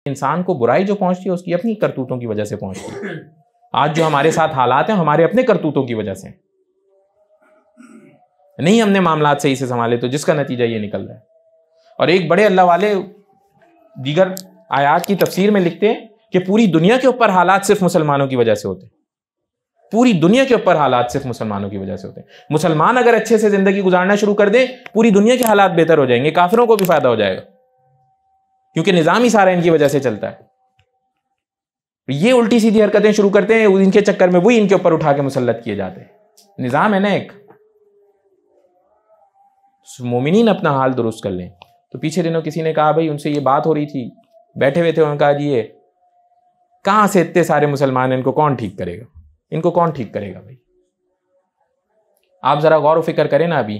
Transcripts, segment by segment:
इंसान को बुराई जो पहुंचती है उसकी अपनी करतूतों की वजह से पहुंचती है। आज जो हमारे साथ हालात हैं हमारे अपने करतूतों की वजह से नहीं, हमने मामलात सही से संभाले तो जिसका नतीजा ये निकल रहा है। और एक बड़े अल्लाह वाले दीगर आयात की तफसीर में लिखते हैं कि पूरी दुनिया के ऊपर हालात सिर्फ मुसलमानों की वजह से होते हैं। पूरी दुनिया के ऊपर हालात सिर्फ मुसलमानों की वजह से होते हैं। मुसलमान अगर अच्छे से जिंदगी गुजारना शुरू कर दें पूरी दुनिया के हालात बेहतर हो जाएंगे, काफिरों को भी फायदा हो जाएगा, क्योंकि निजाम ही सारा इनकी वजह से चलता है। ये उल्टी सीधी हरकतें शुरू करते हैं, इनके चक्कर में वही इनके ऊपर उठा के मुसल्लत किए जाते हैं। निजाम है ना एक, मोमिनीन अपना हाल दुरुस्त कर लें। तो पीछे दिनों किसी ने कहा, भाई उनसे ये बात हो रही थी, बैठे हुए थे, उन्होंने कहा जी ये कहां से इतने सारे मुसलमान, इनको कौन ठीक करेगा, इनको कौन ठीक करेगा। भाई आप जरा गौर व फिक्र करें ना, अभी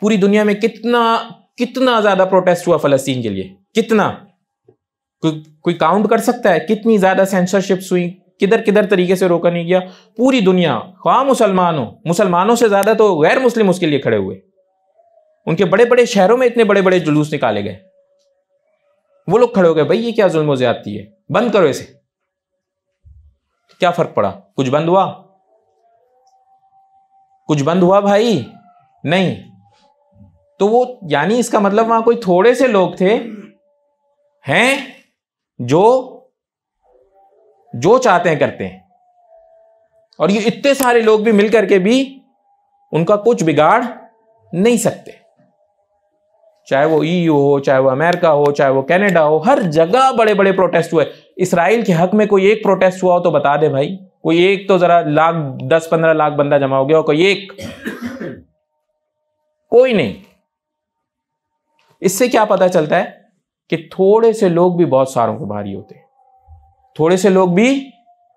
पूरी दुनिया में कितना ज्यादा प्रोटेस्ट हुआ फलस्तीन के लिए, कितना, कोई काउंट कर सकता है कितनी ज्यादा सेंसरशिप्स हुई, किधर किधर तरीके से रोका नहीं गया। पूरी दुनिया, ख्वाह मुसलमानों से ज्यादा तो गैर मुस्लिम उसके लिए खड़े हुए। उनके बड़े बड़े शहरों में इतने बड़े बड़े जुलूस निकाले गए, वो लोग खड़े हो गए, भाई ये क्या जुल्म व ज़्यादती है, बंद करो इसे। क्या फर्क पड़ा? कुछ बंद हुआ? कुछ बंद हुआ भाई? नहीं। तो वो यानी इसका मतलब वहां कोई थोड़े से लोग थे हैं जो चाहते हैं करते हैं, और ये इतने सारे लोग भी मिलकर के भी उनका कुछ बिगाड़ नहीं सकते। चाहे वो EU हो, चाहे वो अमेरिका हो, चाहे वो कनाडा हो, हर जगह बड़े बड़े प्रोटेस्ट हुए। इसराइल के हक में कोई एक प्रोटेस्ट हुआ हो तो बता दे भाई, कोई एक तो जरा 10-15 लाख बंदा जमा हो गया हो, कोई एक? कोई नहीं। इससे क्या पता चलता है कि थोड़े से लोग भी बहुत सारों पे भारी होते हैं, थोड़े से लोग भी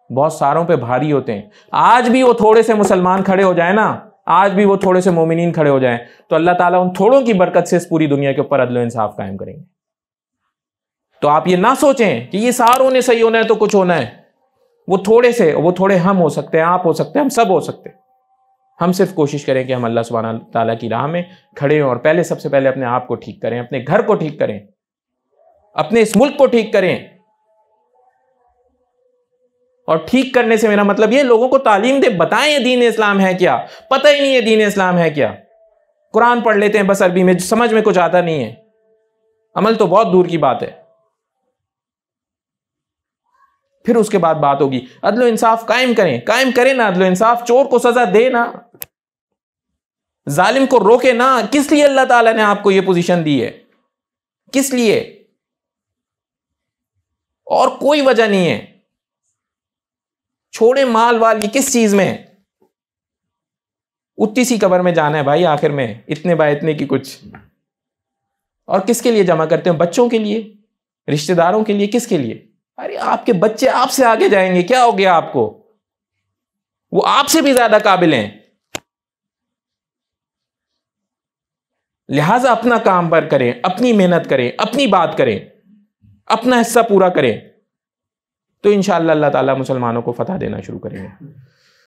बहुत सारों पे भारी होते हैं। आज भी वो थोड़े से मुसलमान खड़े हो जाए ना, आज भी वो थोड़े से मोमिनीन खड़े हो जाएं, तो अल्लाह ताला उन थोड़ों की बरकत से इस पूरी दुनिया के ऊपर अदल इंसाफ कायम करेंगे। तो आप ये ना सोचें कि ये सारों ने सही होना है तो कुछ होना है। वो थोड़े हम हो सकते हैं, आप हो सकते हैं, हम सब हो सकते हैं। हम सिर्फ कोशिश करें कि हम अल्लाह सुब्हानहू ताला की राह में खड़े हों, और सबसे पहले अपने आप को ठीक करें, अपने घर को ठीक करें, अपने इस मुल्क को ठीक करें। और ठीक करने से मेरा मतलब ये, लोगों को तालीम दे, बताएं ये दीन इस्लाम है क्या। पता ही नहीं है दीन इस्लाम है क्या। कुरान पढ़ लेते हैं बस अरबी में, समझ में कुछ आता नहीं है, अमल तो बहुत दूर की बात है। फिर उसके बाद बात होगी अदल इंसाफ कायम करें ना अदल इंसाफ। चोर को सजा दे ना, जालिम को रोके ना। किस लिए अल्लाह ताला ने आपको यह पोजीशन दी है? किस लिए? और कोई वजह नहीं है। छोड़े माल वाली किस चीज में? उतनी सी कब्र में जाना है भाई आखिर में, इतने बाय इतने की कुछ। और किसके लिए जमा करते हो? बच्चों के लिए, रिश्तेदारों के लिए, किसके लिए? अरे आपके बच्चे आपसे आगे जाएंगे, क्या हो गया आपको? वो आपसे भी ज्यादा काबिल हैं। लिहाजा अपना काम पर करें, अपनी मेहनत करें, अपनी बात करें, अपना हिस्सा पूरा करें, तो इंशाअल्लाह अल्लाह ताला मुसलमानों को फतह देना शुरू करेंगे।